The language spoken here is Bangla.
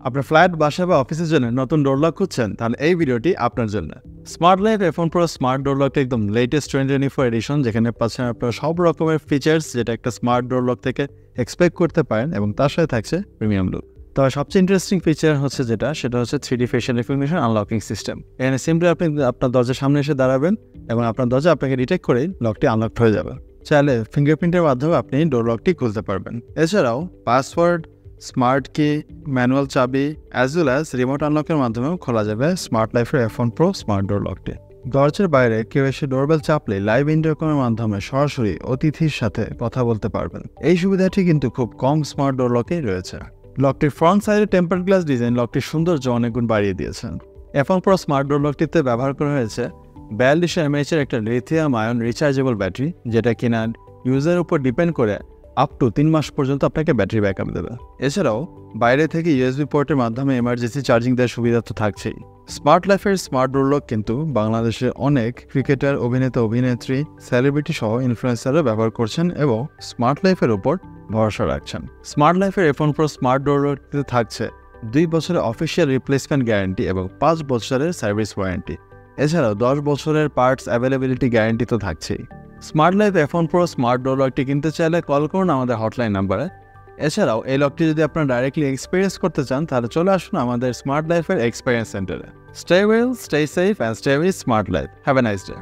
আপনার ফ্ল্যাট, বাসা বা অফিসের জন্য নতুন ডোর লক খুঁজছেন? তাহলে এই ভিডিওটি আপনার জন্য। Smart life F1 Pro smart ডোর লকটা একদম লেটেস্ট 2024 এডিশন, যেখানে পাচ্ছেন আপনারা সব রকমের ফিচার্স যেটা একটা স্মার্ট ডোর লক থেকে এক্সপেক্ট করতে পারেন, এবং তার সাথে থাকছে প্রিমিয়াম লুক। তবে সবচেয়ে ইন্টারেস্টিং ফিচার হচ্ছে সেটা হচ্ছে 3D facial recognition unlocking system. এখানে সিম্পলি আপনি আপনার দরজার সামনে এসে দাঁড়াবেন এবং আপনার দরজা আপনাকে ডিটেক্ট করেই লকটি আনলক হয়ে যাবে। চাইলে ফিঙ্গারপ্রিন্টের মাধ্যমে আপনি ডোর লকটি খুলতে পারবেন। এছাড়াও পাসওয়ার্ড, স্মার্ট কি, ম্যানুয়াল চাবি অ্যাজ ওয়েল অ্যাজ রিমোট আনলকের মাধ্যমেও খোলা যাবে স্মার্ট লাইফের F1 Pro স্মার্ট ডোর লকটি। দরজার বাইরে কেউ এসে ডোরবেল চাপলে লাইভ ইন্টারকমের মাধ্যমে সরাসরি অতিথির সাথে কথা বলতে পারবেন। এই সুবিধাটি কিন্তু খুব কম স্মার্ট ডোর লকেই রয়েছে। লকটির ফ্রন্ট সাইডে টেম্পারড গ্লাস ডিজাইন লকটির সৌন্দর্য অনেক গুণ বাড়িয়ে দিয়েছেন। F1 Pro স্মার্ট ডোর লকটিতে ব্যবহার করা হয়েছে 4200 mAh একটা লিথিয়াম আয়ন রিচার্জেবল ব্যাটারি, যেটা কিনা ইউজারের উপর ডিপেন্ড করে আপ টু 3 মাস পর্যন্ত আপনাকে ব্যাটারি ব্যাকআপ দেবে। এছাড়াও বাইরে থেকে USB পোর্টের মাধ্যমে এমার্জেন্সি চার্জিং দেওয়ার সুবিধা তো থাকছেই। স্মার্ট লাইফের স্মার্ট ডোর লক কিন্তু বাংলাদেশের অনেক ক্রিকেটার, অভিনেতা, অভিনেত্রী, সেলিব্রিটি সহ ইনফ্লুয়েন্সাররা ব্যবহার করছেন এবং স্মার্ট লাইফের উপর ভরসা রাখছেন। স্মার্ট লাইফের F1 Pro স্মার্ট ডোর লকটিতে থাকছে 2 বছরের অফিসিয়াল রিপ্লেসমেন্ট গ্যারান্টি এবং 5 বছরের সার্ভিস ওয়ারেন্টি। এছাড়াও 10 বছরের পার্টস অ্যাভেলেবিলিটি গ্যারান্টি তো থাকছেই। Smart life F1 Pro smart door লকটি কিনতে চাইলে কল করুন আমাদের হটলাইন নাম্বারে। এছাড়াও এই লকটি যদি আপনারা ডাইরেক্টলি এক্সপিরিয়েন্স করতে চান, তাহলে চলে আসুন আমাদের স্মার্ট লাইফের এক্সপিরিয়েন্স সেন্টারে। Stay well, stay safe and stay with smart life. Have a nice day.